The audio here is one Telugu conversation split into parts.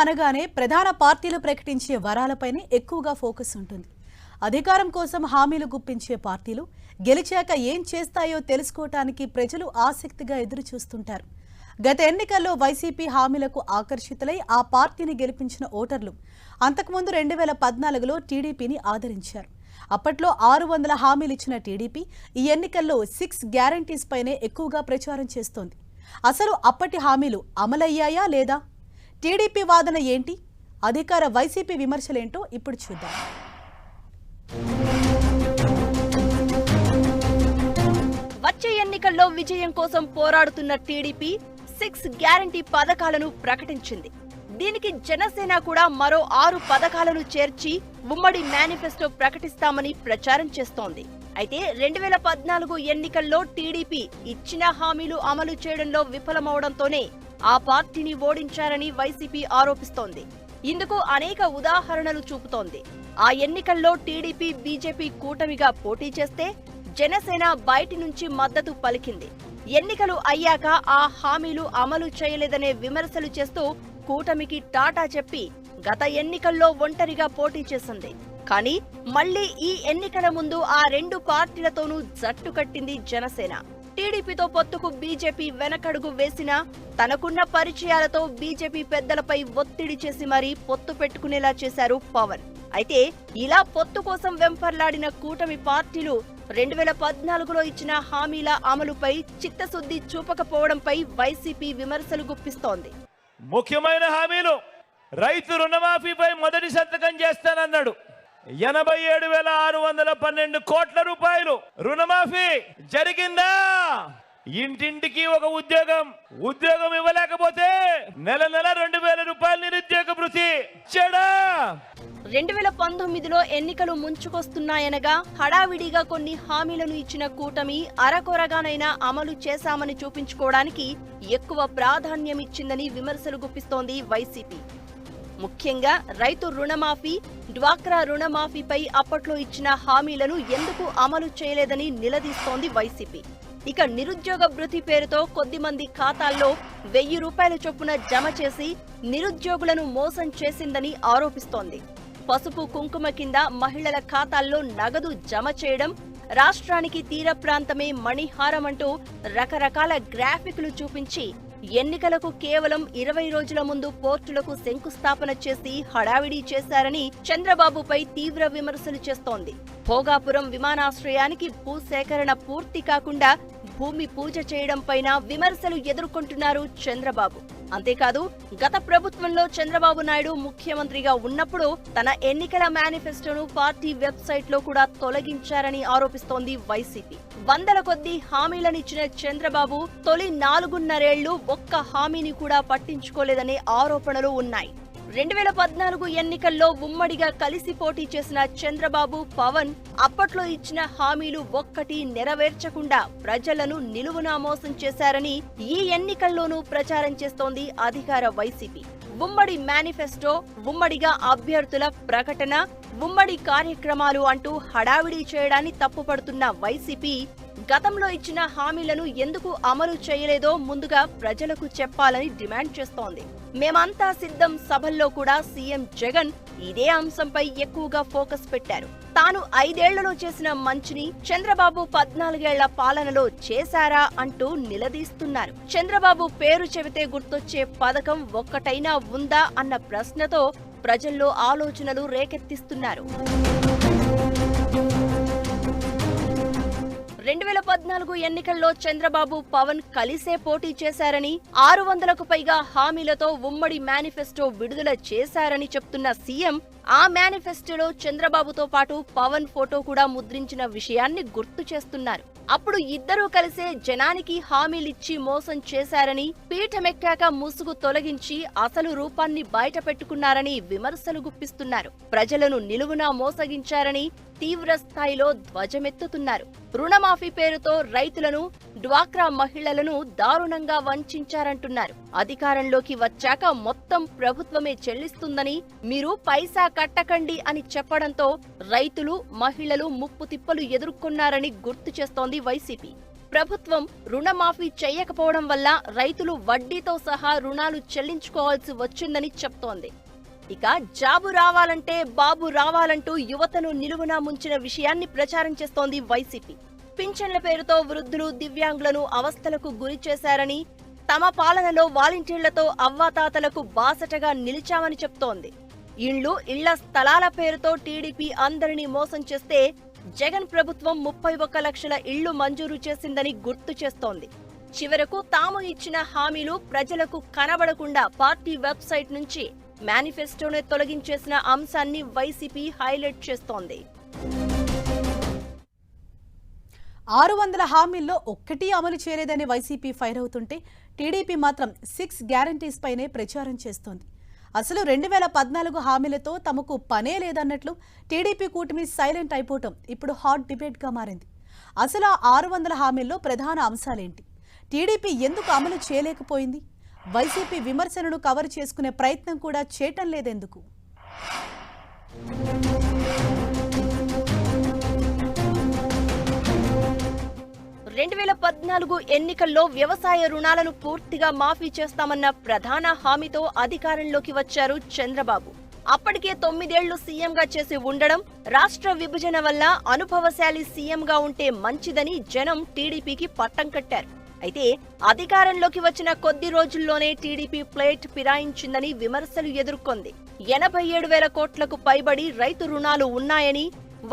అనగానే ప్రధాన పార్టీలు ప్రకటించే వరాలపైనే ఎక్కువగా ఫోకస్ ఉంటుంది. అధికారం కోసం హామీలు గుప్పించే పార్టీలు గెలిచాక ఏం చేస్తాయో తెలుసుకోవటానికి ప్రజలు ఆసక్తిగా ఎదురు చూస్తుంటారు. గత ఎన్నికల్లో వైసీపీ హామీలకు ఆకర్షితులై ఆ పార్టీని గెలిపించిన ఓటర్లు అంతకుముందు 2014లో టీడీపీని ఆదరించారు. అప్పట్లో 600 హామీలు ఇచ్చిన టీడీపీ ఈ ఎన్నికల్లో 6 గ్యారంటీస్ పైనే ఎక్కువగా ప్రచారం చేస్తోంది. అసలు అప్పటి హామీలు అమలయ్యాయా లేదా? టీడీపీ వాదన ఏంటి? అధికార వైసీపీ విమర్శలేంటో ఇప్పుడు చూద్దాం. వచ్చే ఎన్నికల్లో విజయం కోసం పోరాడుతున్న టీడీపీ 6 గ్యారంటీ పథకాలను ప్రకటించింది. దీనికి జనసేన కూడా మరో 6 పథకాలను చేర్చి ఉమ్మడి మేనిఫెస్టో ప్రకటిస్తామని ప్రచారం చేస్తోంది. అయితే 2014 ఎన్నికల్లో టీడీపీ ఇచ్చిన హామీలు అమలు చేయడంలో విఫలమవడంతోనే ఆ పార్టీని ఓడించారని వైసీపీ ఆరోపిస్తోంది. ఇందుకు అనేక ఉదాహరణలు చూపుతోంది. ఆ ఎన్నికల్లో టీడీపీ బీజేపీ కూటమిగా పోటీ చేస్తే జనసేన బయటి నుంచి మద్దతు పలికింది. ఎన్నికలు అయ్యాక ఆ హామీలు అమలు చేయలేదనే విమర్శలు చేస్తూ కూటమికి టాటా చెప్పి గత ఎన్నికల్లో ఒంటరిగా పోటీ చేసింది. కానీ మళ్లీ ఈ ఎన్నికల ముందు ఆ 2 పార్టీలతోనూ జట్టు కట్టింది జనసేన. టీడీపీతో పొత్తుకు బీజేపీ వెనకడుగు వేసినా తనకున్న పరిచయాలతో బీజేపీ పెద్దలపై ఒత్తిడి చేసి మరీ పొత్తు పెట్టుకునేలా చేశారు పవన్. అయితే ఇలా పొత్తు కోసం వెంపర్లాడిన కూటమి పార్టీలు 2014లో ఇచ్చిన హామీల అమలుపై చిత్తశుద్ధి చూపకపోవడంపై వైసీపీ విమర్శలు గుప్పిస్తోంది. ముఖ్యమైన హామీలు, రైతు రుణమాఫీపై మొదటి సంతకం చేస్తానన్నాడు. 87,612 కోట్ల రూపాయలు రుణమాఫీ జరిగిందా? ఇంటింటికి ఒక ఉద్యోగం ఇవ్వలేకపోతే నెల 2,000 రూపాయలు నిరుద్యోగ భృతి చెడా? 2019లో ఎన్నికలు ముంచుకొస్తున్నాయనగా హడావిడిగా కొన్ని హామీలను ఇచ్చిన కూటమి అరకొరగానైనా అమలు చేశామని చూపించుకోవడానికి ఎక్కువ ప్రాధాన్యం ఇచ్చిందని విమర్శలు గుప్పిస్తోంది వైసీపీ. ముఖ్యంగా రైతు రుణమాఫీ, డ్వాక్రా రుణమాఫీపై అప్పట్లో ఇచ్చిన హామీలను ఎందుకు అమలు చేయలేదని నిలదీస్తోంది వైసీపీ. ఇక నిరుద్యోగ భృతి పేరుతో కొద్దిమంది ఖాతాల్లో 1000 రూపాయల చొప్పున జమ చేసి నిరుద్యోగులను మోసం చేసిందని ఆరోపిస్తోంది. పసుపు కుంకుమ కింద మహిళల ఖాతాల్లో నగదు జమ చేయడం, రాష్ట్రానికి తీర ప్రాంతమే మణిహారమంటూ రకరకాల గ్రాఫిక్లు చూపించి ఎన్నికలకు కేవలం 20 రోజుల ముందు పోర్టులకు శంకుస్థాపన చేసి హడావిడి చేశారని చంద్రబాబుపై తీవ్ర విమర్శలు చేస్తోంది. భోగాపురం విమానాశ్రయానికి భూసేకరణ పూర్తి కాకుండా భూమి పూజ చేయడంపైన విమర్శలు ఎదుర్కొంటున్నారు చంద్రబాబు. అంతేకాదు, గత ప్రభుత్వంలో చంద్రబాబు నాయుడు ముఖ్యమంత్రిగా ఉన్నప్పుడు తన ఎన్నికల మేనిఫెస్టోను పార్టీ వెబ్సైట్ లో కూడా తొలగించారని ఆరోపిస్తోంది వైసీపీ. వందల కొద్దీ హామీలనిచ్చిన చంద్రబాబు తొలి 4.5 ఏళ్లు ఒక్క హామీని కూడా పట్టించుకోలేదనే ఆరోపణలు ఉన్నాయి. 2014 ఎన్నికల్లో ఉమ్మడిగా కలిసి పోటీ చేసిన చంద్రబాబు, పవన్ అప్పట్లో ఇచ్చిన హామీలు ఒక్కటి నెరవేర్చకుండా ప్రజలను నిలువునా మోసం చేశారని ఈ ఎన్నికల్లోనూ ప్రచారం చేస్తోంది అధికార వైసీపీ. ఉమ్మడి మేనిఫెస్టో, ఉమ్మడిగా అభ్యర్థుల ప్రకటన, ఉమ్మడి కార్యక్రమాలు అంటూ హడావిడి చేయడాన్ని తప్పుపడుతున్న వైసీపీ గతంలో ఇచ్చిన హామీలను ఎందుకు అమలు చేయలేదో ముందుగా ప్రజలకు చెప్పాలని డిమాండ్ చేస్తోంది. మేమంతా సిద్ధం సభల్లో కూడా సీఎం జగన్ ఇదే అంశంపై ఎక్కువగా ఫోకస్ పెట్టారు. తాను 5 ఏళ్లలో చేసిన మంచిని చంద్రబాబు 14 ఏళ్ల పాలనలో చేశారా అంటూ నిలదీస్తున్నారు. చంద్రబాబు పేరు చెబితే గుర్తొచ్చే పథకం ఒక్కటైనా ఉందా అన్న ప్రశ్నతో ప్రజల్లో ఆలోచనలు రేకెత్తిస్తున్నారు. 2014 ఎన్నికల్లో చంద్రబాబు, పవన్ కలిసే పోటీ చేశారని, 600కు పైగా హామీలతో ఉమ్మడి మేనిఫెస్టో విడుదల చేశారని చెప్తున్న సీఎం ఆ మేనిఫెస్టోలో చంద్రబాబుతో పాటు పవన్ ఫోటో కూడా ముద్రించిన విషయాన్ని గుర్తు చేస్తున్నారు. అప్పుడు ఇద్దరూ కలిసే జనానికి హామీలిచ్చి మోసం చేశారని, పీఠమెక్కాక ముసుగు తొలగించి అసలు రూపాన్ని బయట పెట్టుకున్నారని విమర్శలు గుప్పిస్తున్నారు. ప్రజలను నిలువునా మోసగించారని తీవ్ర స్థాయిలో ధ్వజమెత్తుతున్నారు. రుణమాఫీ పేరుతో రైతులను, డ్వాక్రా మహిళలను దారుణంగా వంచారంటున్నారు. అధికారంలోకి వచ్చాక మొత్తం ప్రభుత్వమే చెల్లిస్తుందని, మీరు పైసా కట్టకండి అని చెప్పడంతో రైతులు, మహిళలు ముప్పు తిప్పలు ఎదుర్కొన్నారని గుర్తు చేస్తోంది వైసీపీ. ప్రభుత్వం రుణమాఫీ చేయకపోవడం వల్ల రైతులు వడ్డీతో సహా రుణాలు చెల్లించుకోవాల్సి వచ్చిందని చెప్తోంది. ఇక జాబు రావాలంటే బాబు రావాలంటూ యువతను నిలువునా ముంచిన విషయాన్ని ప్రచారం చేస్తోంది వైసీపీ. పింఛన్ల పేరుతో వృద్ధులు, దివ్యాంగులను అవస్థలకు గురి చేశారని, తమ పాలనలో వాలంటీర్లతో అవ్వాతాతలకు బాసటగా నిలిచామని చెప్తోంది. ఇళ్ల స్థలాల పేరుతో టీడీపీ అందరినీ మోసం చేస్తే జగన్ ప్రభుత్వం 31 లక్షల ఇళ్లు మంజూరు చేసిందని గుర్తు చేస్తోంది. చివరకు తాము ఇచ్చిన హామీలు ప్రజలకు కనబడకుండా పార్టీ వెబ్సైట్ నుంచి మేనిఫెస్టోనే తొలగించేసిన అంశాన్ని వైసీపీ హైలైట్ చేస్తోంది. 600 హామీల్లో ఒక్కటి అమలు చేయలేదని వైసీపీ ఫైర్ అవుతుంటే టీడీపీ మాత్రం 6 గ్యారంటీస్ పైనే ప్రచారం చేస్తోంది. అసలు 2014 హామీలతో తమకు పనే లేదన్నట్లు టీడీపీ కూటమి సైలెంట్ అయిపోవటం ఇప్పుడు హాట్ డిబేట్గా మారింది. అసలు ఆ 600 హామీల్లో ప్రధాన అంశాలేంటి? టీడీపీ ఎందుకు అమలు చేయలేకపోయింది? వైసీపీ విమర్శలను కవర్ చేసుకునే ప్రయత్నం కూడా చేయటం లేదెందుకు? 2014 ఎన్నికల్లో వ్యవసాయ రుణాలను పూర్తిగా మాఫీ చేస్తామన్న ప్రధాన హామీతో అధికారంలోకి వచ్చారు చంద్రబాబు. అప్పటికే 9 ఏళ్లు సీఎంగా చేసి ఉండడం, రాష్ట్ర విభజన వల్ల అనుభవశాలి సీఎంగా ఉంటే మంచిదని జనం టీడీపీకి పట్టం కట్టారు. అయితే అధికారంలోకి వచ్చిన కొద్ది రోజుల్లోనే టీడీపీ ప్లేట్ ఫిరాయించిందని విమర్శలు ఎదుర్కొంది. 87,000 కోట్లకు పైబడి రైతు రుణాలు ఉన్నాయని,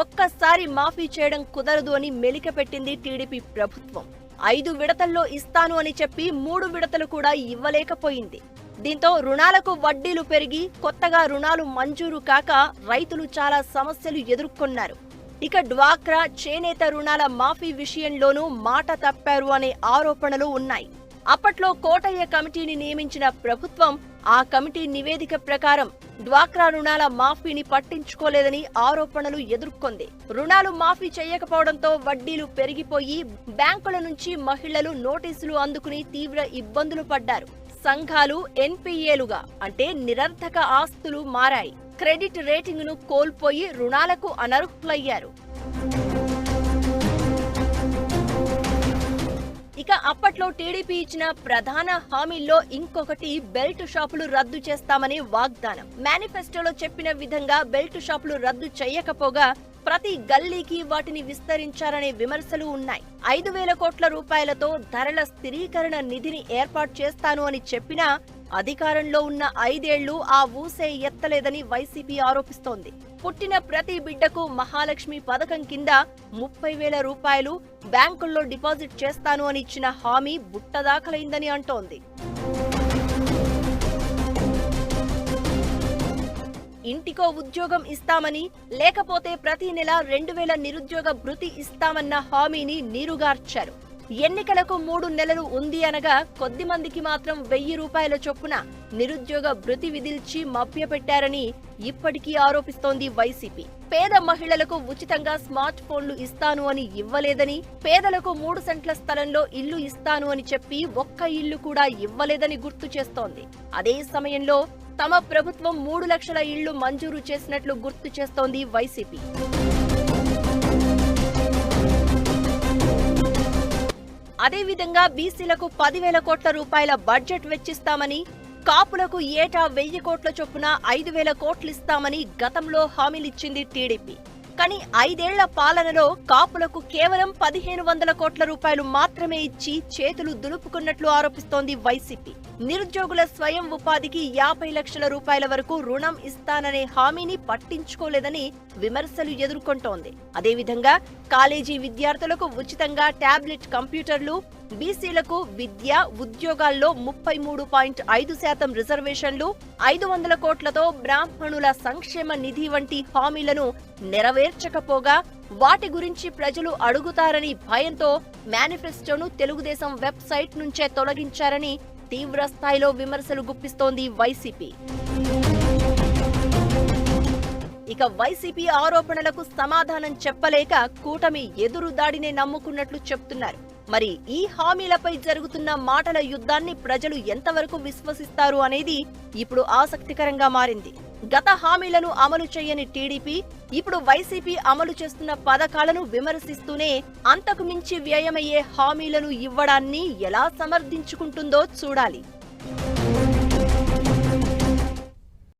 ఒక్కసారి మాఫీ చేయడం కుదరదు అని మెలికపెట్టింది టీడీపీ ప్రభుత్వం. 5 విడతల్లో ఇస్తాను అని చెప్పి 3 విడతలు కూడా ఇవ్వలేకపోయింది. దీంతో రుణాలకు వడ్డీలు పెరిగి కొత్తగా రుణాలు మంజూరు కాక రైతులు చాలా సమస్యలు ఎదుర్కొన్నారు. ఇక డ్వాక్రా, చేనేత రుణాల మాఫీ విషయంలోనూ మాట తప్పారు అనే ఆరోపణలు ఉన్నాయి. అప్పట్లో కోటయ్య కమిటీని నియమించిన ప్రభుత్వం ఆ కమిటీ నివేదిక ప్రకారం డ్వాక్రా రుణాల మాఫీని పట్టించుకోలేదని ఆరోపణలు ఎదుర్కొంది. రుణాలు మాఫీ చేయకపోవడంతో వడ్డీలు పెరిగిపోయి బ్యాంకుల నుంచి మహిళలు నోటీసులు అందుకుని తీవ్ర ఇబ్బందులు పడ్డారు. సంఘాలు ఎన్పీఏలుగా అంటే నిరర్థక ఆస్తులు మారాయి. క్రెడిట్ రేటింగ్ను కోల్పోయి రుణాలకు అనర్హులయ్యారు. ఇక అప్పట్లో టీడీపీ ఇచ్చిన ప్రధాన హామీల్లో ఇంకొకటి బెల్ట్ షాపులు రద్దు చేస్తామని వాగ్దానం. మేనిఫెస్టోలో చెప్పిన విధంగా బెల్ట్ షాపులు రద్దు చేయకపోగా ప్రతి గల్లీకి వాటిని విస్తరించారనే విమర్శలు ఉన్నాయి. 5,000 కోట్ల రూపాయలతో ధరల స్థిరీకరణ నిధిని ఏర్పాటు చేస్తాను అని చెప్పినా అధికారంలో ఉన్న 5 ఏళ్లు ఆ ఊసే ఎత్తలేదని వైసీపీ ఆరోపిస్తోంది. పుట్టిన ప్రతి బిడ్డకు మహాలక్ష్మి పథకం కింద 30,000 రూపాయలు బ్యాంకుల్లో డిపాజిట్ చేస్తాను అని ఇచ్చిన హామీ బుట్టదాఖలైందని అంటోంది. ఇంటికో ఉద్యోగం ఇస్తామని, లేకపోతే ప్రతి నెల 2,000 నిరుద్యోగ భృతి ఇస్తామన్న హామీని నీరుగార్చారు. ఎన్నికలకు 3 నెలలు ఉంది అనగా కొద్ది మందికి మాత్రం 1,000 రూపాయల చొప్పున నిరుద్యోగ భృతి విధిల్చి మభ్యపెట్టారని ఇప్పటికీ ఆరోపిస్తోంది వైసీపీ. పేద మహిళలకు ఉచితంగా స్మార్ట్ ఫోన్లు ఇస్తాను అని ఇవ్వలేదని, పేదలకు 3 సెంట్ల స్థలంలో ఇల్లు ఇస్తాను అని చెప్పి ఒక్క ఇల్లు కూడా ఇవ్వలేదని గుర్తు చేస్తోంది. అదే సమయంలో తమ ప్రభుత్వం 3 లక్షల ఇళ్లు మంజూరు చేసినట్లు గుర్తు చేస్తోంది వైసీపీ. అదేవిధంగా బీసీలకు 10,000 కోట్ల రూపాయల బడ్జెట్ వెచ్చిస్తామని, కాపులకు ఏటా 1,000 కోట్ల చొప్పున 5,000 కోట్లిస్తామని గతంలో హామీలిచ్చింది టీడీపీ. కానీ 5 ఏళ్ల పాలనలో కాపులకు కేవలం 1,500 కోట్ల రూపాయలు మాత్రమే ఇచ్చి చేతులు దులుపుకున్నట్లు ఆరోపిస్తోంది వైసీపీ. నిరుద్యోగుల స్వయం ఉపాధికి 50 లక్షల రూపాయల వరకు రుణం ఇస్తాననే హామీని పట్టించుకోలేదని విమర్శలు ఎదుర్కొంటోంది. అదేవిధంగా కాలేజీ విద్యార్థులకు ఉచితంగా టాబ్లెట్ కంప్యూటర్లు, బీసీలకు విద్య, ఉద్యోగాల్లో 33.5% రిజర్వేషన్లు, 500 కోట్లతో బ్రాహ్మణుల సంక్షేమ నిధి వంటి హామీలను నెరవేర్చకపోగా వాటి గురించి ప్రజలు అడుగుతారని భయంతో మేనిఫెస్టోను తెలుగుదేశం వెబ్సైట్ నుంచే తొలగించారని తీవ్ర స్థాయిలో విమర్శలు గుప్పిస్తోంది వైసీపీ. ఇక వైసీపీ ఆరోపణలకు సమాధానం చెప్పలేక కూటమి ఎదురు దాడినే నమ్ముకున్నట్లు చెప్తున్నారు. మరి ఈ హామీలపై జరుగుతున్న మాటల యుద్ధాన్ని ప్రజలు ఎంతవరకు విశ్వసిస్తారు అనేది ఇప్పుడు ఆసక్తికరంగా మారింది. గత హామీలను అమలు చేయని టీడీపీ ఇప్పుడు వైసీపీ అమలు చేస్తున్న పథకాలను విమర్శిస్తూనే అంతకు మించి వ్యయమయ్యే హామీలను ఇవ్వడాన్ని ఎలా సమర్థించుకుంటుందో చూడాలి.